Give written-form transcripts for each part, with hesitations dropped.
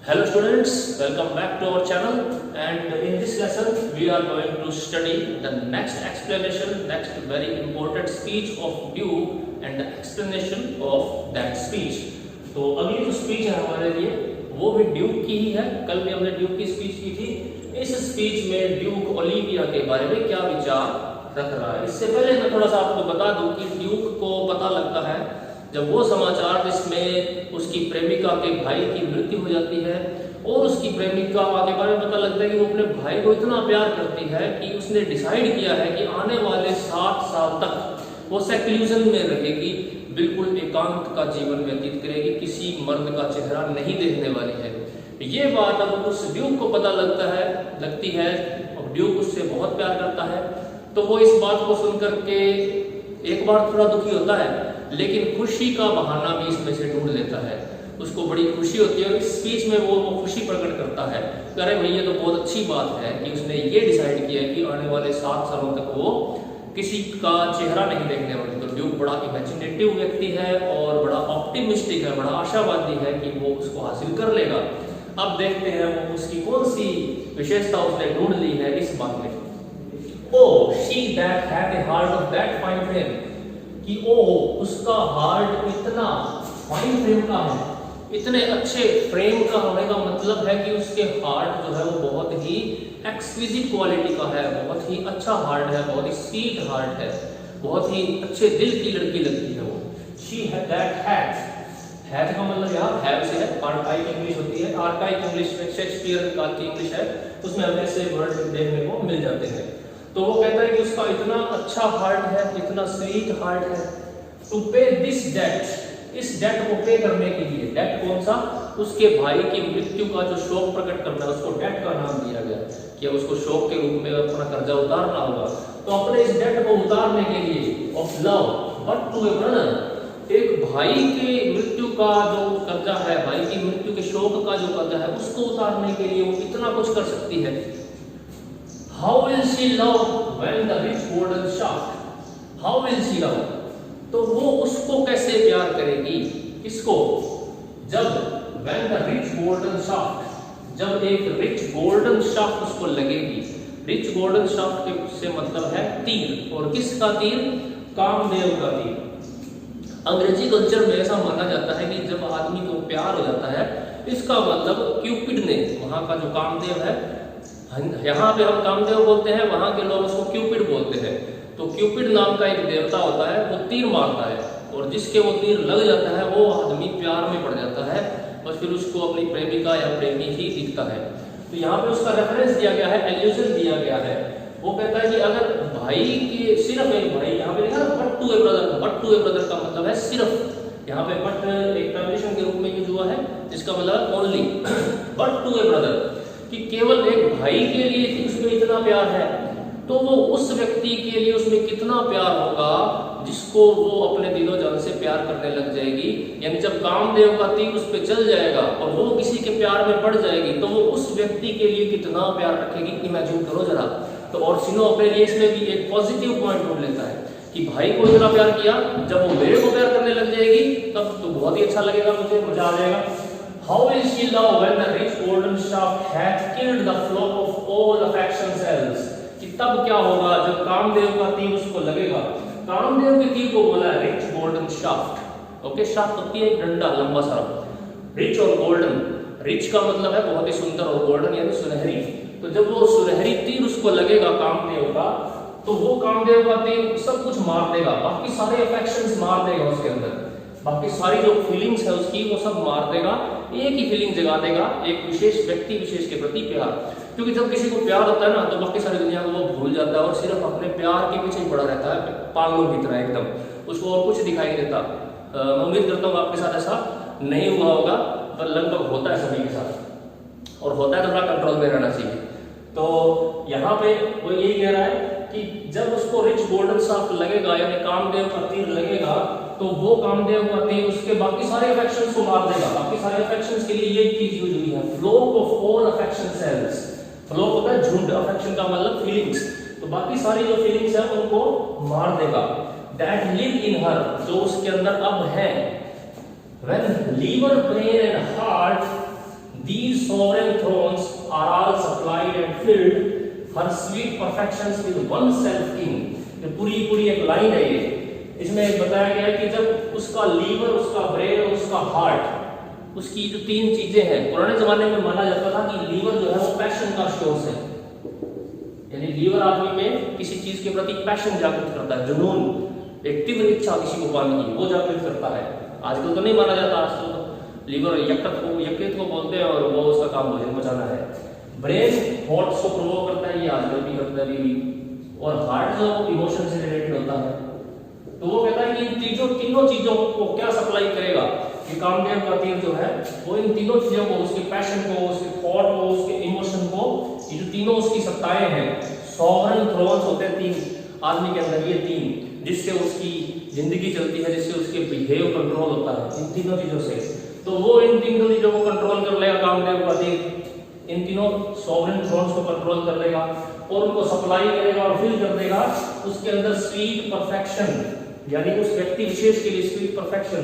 Hello students, welcome back to our channel, and in this lesson we are going to study the next explanation, next very important speech of Duke and the explanation of that speech. तो अगली जो speech है हमारे लिए वो भी Duke की ही है। कल भी हमने ड्यूक की स्पीच की थी। इस स्पीच में ड्यूक ओलिविया के बारे में क्या विचार रख रहा है। इससे पहले मैं थोड़ा सा आपको बता दूं कि ड्यूक को पता लगता है जब वो समाचार जिसमें उसकी प्रेमिका के भाई की मृत्यु हो जाती है और उसकी प्रेमिका के बारे में पता लगता है कि वो अपने भाई को इतना प्यार करती है कि उसने डिसाइड किया है कि आने वाले 7 साल तक वो सेक्लूजन में रहेगी, बिल्कुल एकांत का जीवन व्यतीत करेगी, किसी मर्द का चेहरा नहीं देखने वाली है। ये बात अब उस ड्यूक को पता लगती है और ड्यूक उससे बहुत प्यार करता है। तो वो इस बात को सुनकर के एक बार थोड़ा दुखी होता है, लेकिन खुशी का बहाना भी इसमें से ढूंढ लेता है। उसको बड़ी खुशी होती है और इस स्पीच में वो खुशी प्रकट करता है। अरे भैया तो बहुत अच्छी बात है कि उसने ये डिसाइड किया है कि आने वाले 7 सालों तक वो किसी का चेहरा नहीं देखने वाली। तो ड्यूक बड़ा इमेजिनेटिव व्यक्ति है और बड़ा ऑप्टिमिस्टिक है, बड़ा आशावादी है कि वो उसको हासिल कर लेगा। अब देखते हैं वो उसकी कौन सी विशेषता उसने ढूंढ ली है इस बात में। Oh, she that had a heart of that fine frame, कि ओ उसका हार्ट इतना फाइन फ्रेम का है, इतने अच्छे फ्रेम का होने का मतलब है कि उसके हार्ट जो है वो बहुत ही एक्सक्विजिट क्वालिटी का है, बहुत ही अच्छा हार्ट है, बहुत ही स्वीट हार्ट है, बहुत ही अच्छे दिल की लड़की लगती है वो। She had that had का मतलब यहाँ have से है, आर्काइक इंग्लिश होती है। आर्काइक इंग्लिश में शेक्सपियर काल की इंग्लिश है, उसमें हमें ऐसे वर्ड देखने को मिल जाते हैं। तो वो कहता है कि उसका इतना अच्छा हार्ट है, इतना स्वीट हार्ट है, टू पे दिस डेट, इस डेट को पे करने के लिए। डेट कौन सा? उसके भाई की मृत्यु का जो शोक प्रकट करना है, उसको डेट का नाम दिया गया कि उसको शोक के रूप में अपना कर्जा उतारना होगा। तो अपने इस डेट को उतारने के लिए of love but to a brother, एक भाई के मृत्यु का जो कर्जा है, भाई की मृत्यु के शोक का जो कर्जा है, उसको उतारने के लिए वो इतना कुछ कर सकती है। How will she love when the rich golden shaft? How will she love? तो वो उसको कैसे प्यार करेगी? किसको? जब when the rich golden shaft, जब एक rich golden shaft उसको लगेगी। rich golden shaft के से मतलब है तीर, और किसका तीर? कामदेव का तीर। अंग्रेजी कल्चर में ऐसा माना जाता है कि जब आदमी को प्यार हो जाता है, इसका मतलब क्यूपिड ने, वहां का जो कामदेव है, यहाँ पे हम कामदेव बोलते हैं, वहां के लोग उसको क्यूपिड बोलते हैं। तो क्यूपिड नाम का एक देवता होता है, वो तीर मारता है, और जिसके वो तीर लग जाता है वो आदमी प्यार में पड़ जाता है और फिर उसको अपनी प्रेमिका या प्रेमी ही दिखता है। तो यहाँ पे उसका रेफरेंस दिया गया है, एल्यूजन दिया गया है। वो कहता है कि अगर भाई के सिर्फ एक भाई, यहाँ पे लिखा ना but to a brother, but to a brother का मतलब है सिर्फ। यहाँ पे बट एक ट्रांसलेशन के रूप में यूज हुआ है, जिसका मतलब only, but to a brother, कि केवल एक भाई के लिए उसमें इतना प्यार है, तो वो उस व्यक्ति के लिए उसमें कितना प्यार होगा जिसको वो अपने दिलो जान से प्यार करने लग जाएगी। यानी जब कामदेव का तीर उस पर चल जाएगा और वो किसी के प्यार में पड़ जाएगी, तो वो उस व्यक्ति के लिए कितना प्यार रखेगी, इमेजिन करो जरा। तो और सिनो अपने लिए इसमें भी एक पॉजिटिव पॉइंट ढूंढ लेता है कि भाई को इतना प्यार किया, जब वो मेरे को प्यार करने लग जाएगी तब तो बहुत ही अच्छा लगेगा, मुझे मजा आ जाएगा। How will she love when the rich golden shaft hath killed the flock of all affection cells? कि तब क्या होगा जब कामदेव का तीर उसको लगेगा। कामदेव के तीर को बोला है rich golden shaft. Okay, shaft होती है एक डंडा लंबा सा। रिच और गोल्डन, रिच का मतलब है बहुत ही सुंदर और गोल्डन यानी सुनहरी। तो जब वो सुनहरी तीर उसको लगेगा कामदेव का, तो वो कामदेव का तीर सब कुछ मार देगा, बाकी सारे अफेक्शंस मार देगा उसके अंदर, बाकी सारी जो फीलिंग्स है उसकी वो सब मार देगा, एक ही फीलिंग जगा देगा, एक विशेष व्यक्ति विशेष के प्रति प्यार। क्योंकि जब किसी को प्यार होता है ना, तो बाकी सारी दुनिया को वो भूल जाता है और सिर्फ अपने प्यार के पीछे ही पड़ा रहता है, पागलों की तरह एकदम, उसको और कुछ दिखाई नहीं देता। उम्मीद करता हूँ आपके साथ ऐसा नहीं हुआ होगा, पर लगभग होता है सभी के साथ, और होता है तो थोड़ा कंट्रोल में रहना चाहिए। तो यहाँ पे वो यही कह रहा है कि जब उसको रिच गोल्डन शाफ्ट लगेगा, यानी कामदेव का तीर लगेगा, तो वो कामदेव का तीर उसके बाकी सारे अफेक्शंस को मार देगा। बाकी सारे अफेक्शंस के लिए ये चीज यूज हुई है, flock of all affection else. Flock होता है झुंड, अफेक्शन का मतलब फीलिंग्स, तो बाकी सारी जो फीलिंग्स है उनको मार देगा। दैट लिव इन हर, जो उसके अंदर अब है। When liver, brain and heart, these sovereign thrones are all supplied and filled her sweet perfections with one self king। ये पूरी एक लाइन है ये। इसमें बताया गया है कि जब उसका लीवर, उसका ब्रेन और उसका हार्ट, उसकी जो तीन चीजें हैं, पुराने जमाने में माना जाता था कि लीवर जो है वो पैशन का सोर्स है, यानी लीवर आदमी में किसी चीज के प्रति पैशन जागृत करता है, जुनून, एक तीव्र इच्छा किसी को पाने की, वो जागृत करता है। आजकल तो नहीं माना जाता, आजकल तो लीवर यकृत को बोलते हैं और वो उसका काम भोजन पचाना है। ब्रेन थॉट्स को प्रोवोक करता है, ये आजकल भी करता है अभी, और हार्ट जो इमोशन से रिलेटेड होता है। तो वो कहता है कि इन तीनों चीजों को क्या सप्लाई करेगा, ये कामदेव का तीर जो है वो इन तीनों चीजों को, उसके पैशन को, उसके थॉट को, उसके इमोशन को, ये जो तीनों उसकी सत्ताएं हैं, सॉवरेन थ्रोन्स होते हैं तीन आदमी के अंदर, ये तीन जिससे उसकी जिंदगी चलती है, जिससे उसके बिहेव कंट्रोल होता है इन तीनों चीजों से। तो वो इन तीनों चीजों को कंट्रोल कर लेगा कामदेव का तीर, इन तीनों सॉवरेन थ्रोन्स को कंट्रोल कर लेगा और उनको सप्लाई करेगा और फिल कर देगा उसके अंदर स्वीट परफेक्शन, यानी उस व्यक्ति विशेष के लिए स्वीट परफेक्शन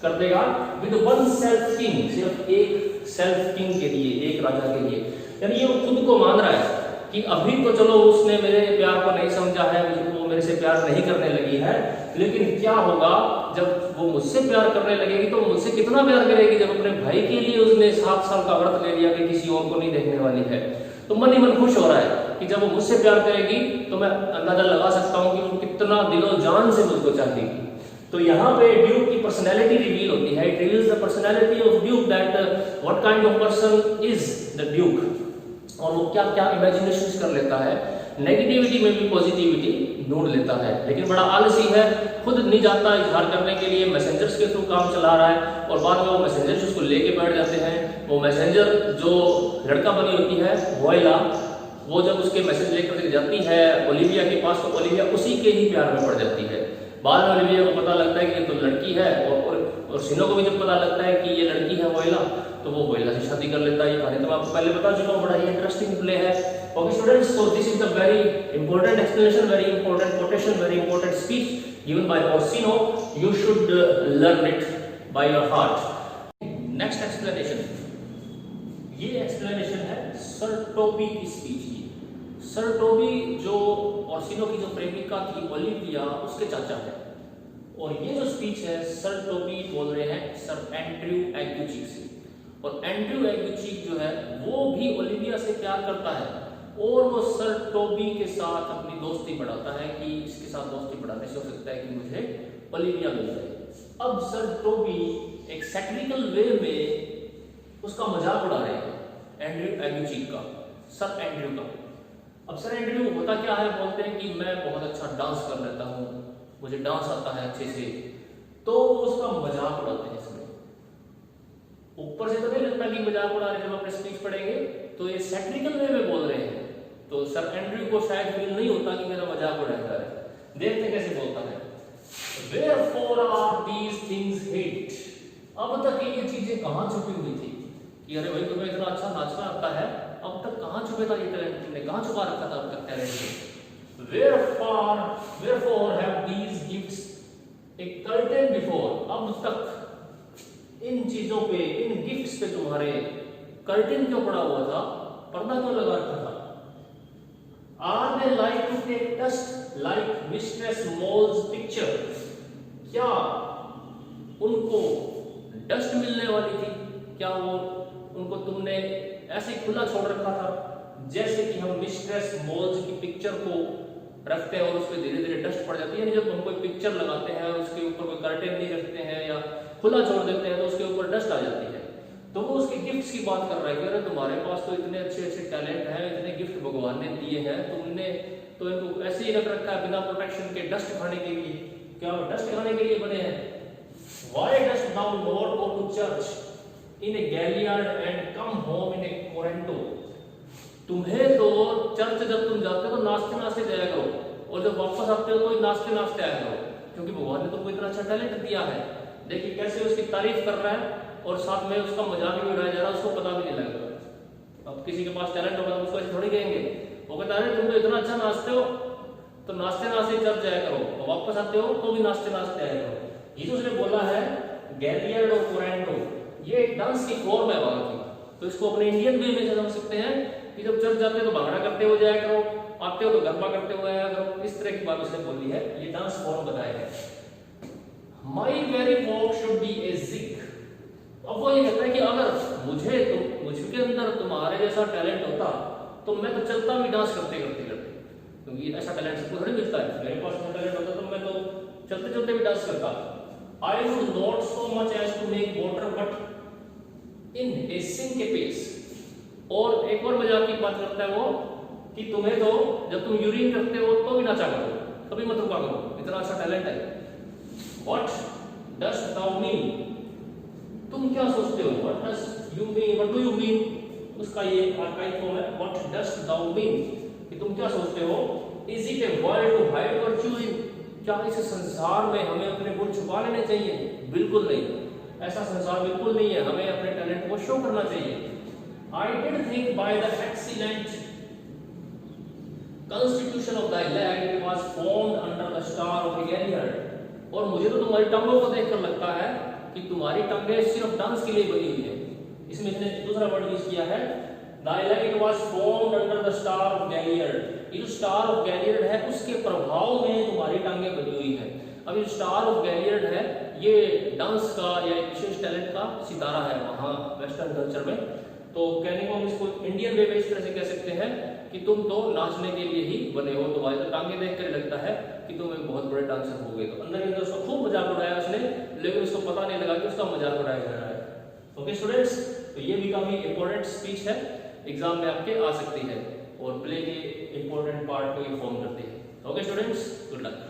कर देगा विद वन सेल्फ किंग, सिर्फ एक सेल्फ किंग के लिए, एक राजा के लिए। यानी ये वो खुद को मान रहा है कि अभी तो चलो उसने मेरे प्यार को नहीं समझा है, वो मेरे से प्यार नहीं करने लगी है, लेकिन क्या होगा जब वो मुझसे प्यार करने लगेगी, तो मुझसे कितना प्यार करेगी जब अपने भाई के लिए उसने 7 साल का व्रत ले लिया कि किसी और को नहीं देखने वाली है। तो मन ही मन खुश हो रहा है कि जब वो मुझसे प्यार करेगी तो मैं अंदाजा लगा सकता हूँ कि वो कितना दिलो जान से मुझको चाहेगी। तो यहाँ पे ड्यूक की पर्सनैलिटी रिवील होती है, it reveals the personality of Duke, that what kind of person is the Duke, और वो क्या क्या इमेजिनेशंस कर लेता है, नेगेटिविटी में भी पॉजिटिविटी ढूंढ लेता है, लेकिन बड़ा आलसी है, खुद नहीं जाता इजहार करने के लिए, मैसेंजर्स के थ्रू काम चला रहा है, और बाद में वो मैसेंजर्स उसको लेके बैठ जाते हैं। वो मैसेंजर जो लड़का बनी होती है वोइला, वो जब उसके मैसेज लेकर जाती है ओलिविया के पास, तो ओलिविया उसी के ही प्यार में पड़ जाती है। बाद में ओलिविया को पता लगता है कि ये तो लड़की है, और सिनो को भी जब पता लगता है कि ये लड़की है वोइला, तो वो वोइला से शादी कर लेता है। ये कहानी तो मैं आपको पहले बता चुका हूँ, बड़ा ही इंटरेस्टिंग प्ले है। Okay students, so this is the very important explanation, very important quotation, very important speech given by Orsino. You should learn it by your heart. Next explanation, ये एक्सप्लेनेशन है सर टोबी की स्पीच की। Sir Toby जो Orsino की जो प्रेमिका थी ओलिविया, उसके चाचा है, और ये जो स्पीच है सर टोबी बोल रहे हैं सर एंड्रयू एग्यूचिक से। और एंड्रयू एग्यूचिक जो है वो भी ओलिविया से प्यार करता है, और वो सर टोबी के साथ अपनी दोस्ती बढ़ाता है कि इसके साथ दोस्ती बढ़ाने से हो सकता है कि मुझे ओलिविया मिल जाए। अब सर टोबी एक सैटिरिकल वे में उसका मजाक उड़ा रहे हैं एंड्रयू एग्यूचिक का, सर एंड्रयू का। अब सर एंड्रयू होता क्या है, बोलते हैं कि मैं बहुत अच्छा डांस कर लेता हूँ, मुझे डांस आता है अच्छे से, तो उसका मजाक उड़ाते हैं। इसमें ऊपर से तो नहीं लगता कि मजाक उड़ा रहे, जब अपने स्पीच पढ़ेंगे तो ये सैटिरिकल वे में बोल रहे हैं, तो सर एंड्रयू को शायद फील नहीं होता कि मेरा मजाक उड़ाया जा रहा है। देखते कैसे बोलता है, Wherefore are these things hid? अब तक ये चीजें कहाँ छुपी हुई थी कि अरे भाई तुम्हें इतना अच्छा नाचना आता है, अब तक कहाँ छुपे था ये टैलेंट, तुमने कहाँ छुपा रखा था अब तक talent. Wherefore have these gifts a curtain before? अब तक इन चीजों पे, इन गिफ्ट्स पे तुम्हारे कर्टेन क्यों पड़ा हुआ था, पर्दा क्यों लगा रखा था। Are they like to take dust like Mistress Mole's picture? क्या उनको डस्ट मिलने वाली थी, क्या वो उनको तुमने ऐसे खुला छोड़ रखा था जैसे कि हम मिस्ट्रेस मोल्स की पिक्चर को रखते हैं और उस पर धीरे धीरे डस्ट पड़ जाती है। जब हम कोई पिक्चर लगाते हैं उसके ऊपर कोई कर्टेन नहीं रखते हैं या खुला छोड़ देते हैं तो उसके ऊपर डस्ट आ जाती है। तो वो उसके गिफ्ट्स की बात कर रहा है कि अरे तुम्हारे पास तो इतने अच्छे अच्छे टैलेंट हैं, इतने गिफ्ट भगवान ने दिए हैं, तुमने तो इनको ऐसे ही रख रखा है बिना प्रोटेक्शन के, डस्ट खाने के लिए। क्या वो डस्ट खाने के लिए बने हैं? Why dost thou not go to church in a Galliard and come home in a Corinto? तुम्हें तो चर्च जब तुम जाते हो तो नाचते नाचते जाया करो और जब वापस आते हो तो नाचते नाचते आया करो, क्योंकि भगवान ने तुमको इतना अच्छा टैलेंट दिया है। देखिए कैसे उसकी तारीफ कर रहा है और साथ में उसका मजाक भी उड़ाया जा रहा है, उसको पता भी नहीं लग रहा। अब किसी के पास टैलेंट होगा तो उसको ऐसे थोड़ी कहेंगे, वो कहता है तुम तो इतना अच्छा नाचते हो तो नाचते नाचते चर्च जाया करो और वापस आते हो तो भी नाचते नाचते आया करो। ये तो उसने बोला है गैलियर्ड और कोरेंटो, ये एक डांस की फॉर्म है वहां की। तो इसको अपने इंडियन वे में समझ सकते हैं कि जब चर्च जाते हो तो भांगड़ा करते हुए जाया करो, आते हो तो गरबा करते हुए आया करो। इस तरह की बात उसने बोली है, ये डांस फॉर्म बताया है। My very walk should be a jig. अब वो ये कहता है कि अगर मुझके अंदर तुम्हारे जैसा टैलेंट होता तो मैं तो चलता भी डांस करते करते करते, क्योंकि ऐसा टैलेंट सबको थोड़ी मिलता है। मेरे पास में टैलेंट होता तो मैं तो चलते चलते भी डांस करता। I would not so much as to make water but in a sink a pace. और एक और मजाक की बात करता है वो कि तुम्हें तो जब तुम यूरिन करते हो तो भी नाचा करो, कभी मत रुका करो, इतना अच्छा टैलेंट है। What does thou mean? तुम क्या सोचते हो? What does you mean? What do you mean? उसका ये आर्काइव फॉर्म है What does thou mean? कि तुम क्या सोचते हो? Is it a world to hide virtue in? क्या इस संसार में हमें अपने गुण छुपा लेने चाहिए? बिल्कुल नहीं, ऐसा संसार बिल्कुल नहीं है। हमें अपने टैलेंट को शो करना चाहिए। I did think by the excellent constitution of thy leg it was formed under the star of a Galliard। और मुझे तो तुम्हारी टंगों को देखकर लगता है कि तुम्हारी टंगे सिर्फ डांस के लिए बनी हुई है। इसमें इसने दूसरा वर्ड यूज किया है thy leg it was formed under the star of Galliard। ये जो स्टार ऑफ गैलियर्ड है उसके प्रभाव में तुम्हारी टांगे बनी हुई है। अब ये स्टार ऑफ गैलियर्ड है ये डांस का या एक विशेष टैलेंट का सितारा है वहाँ वेस्टर्न कल्चर में। तो कहने को हम इसको इंडियन वे में इस तरह से कह सकते हैं कि तुम तो नाचने के लिए ही बने हो, तुम्हारे तो टांगे देख कर लगता है कि तुम एक बहुत बड़े डांसर हो गए। तो अंदर ही अंदर उसका खूब मजाक उड़ाया उसने, लेकिन उसको पता नहीं लगा कि उसका मजाक उड़ाया जा रहा है। ओके स्टूडेंट्स, तो ये भी काफी इंपॉर्टेंट स्पीच है, एग्जाम में आपके आ सकती है और प्ले के इंपॉर्टेंट पार्ट को ये फॉर्म करती है। Okay students, good luck.